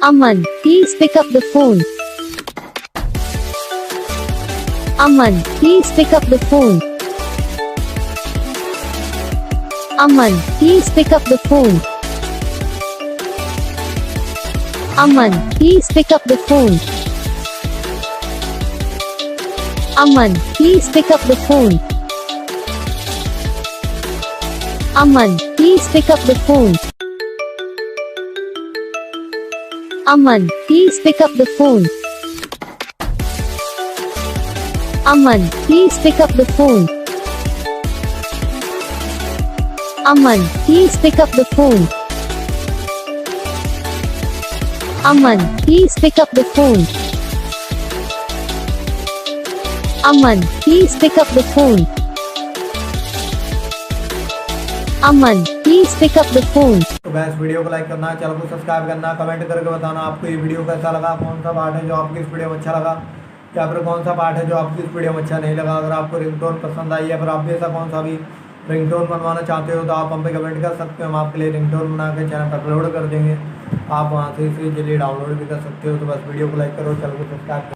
Aman, please pick up the phone. Aman, please pick up the phone. Aman, please pick up the phone. Aman, please pick up the phone. Aman, please pick up the phone. Aman, please pick up the phone. Aman, please pick up the phone. Aman, please pick up the phone. Aman, please pick up the phone. Aman, please pick up the phone. Aman, please pick up the phone. Aman, please pick up the phone. तो gas video को like करना, channel को subscribe करना, comment करके बताना आपको ये video कैसा लगा, कौन सा पार्ट है जो आपको इस वीडियो में अच्छा लगा या फिर कौन सा पार्ट है जो आपको इस वीडियो में अच्छा नहीं लगा। अगर आपको रिंगटोन पसंद आई है फिर आप भी ऐसा कौन सा भी रिंगटोन बनवाना चाहते हो तो आप हम पे कमेंट कर सकते हो। हम आपके लिए रिंगटोन बना के चैनल पर अपलोड कर देंगे, आप वहाँ से इसे जल्दी डाउनलोड भी कर सकते हो। तो बस वीडियो को लाइक करो, चैनल को सब्सक्राइब करो।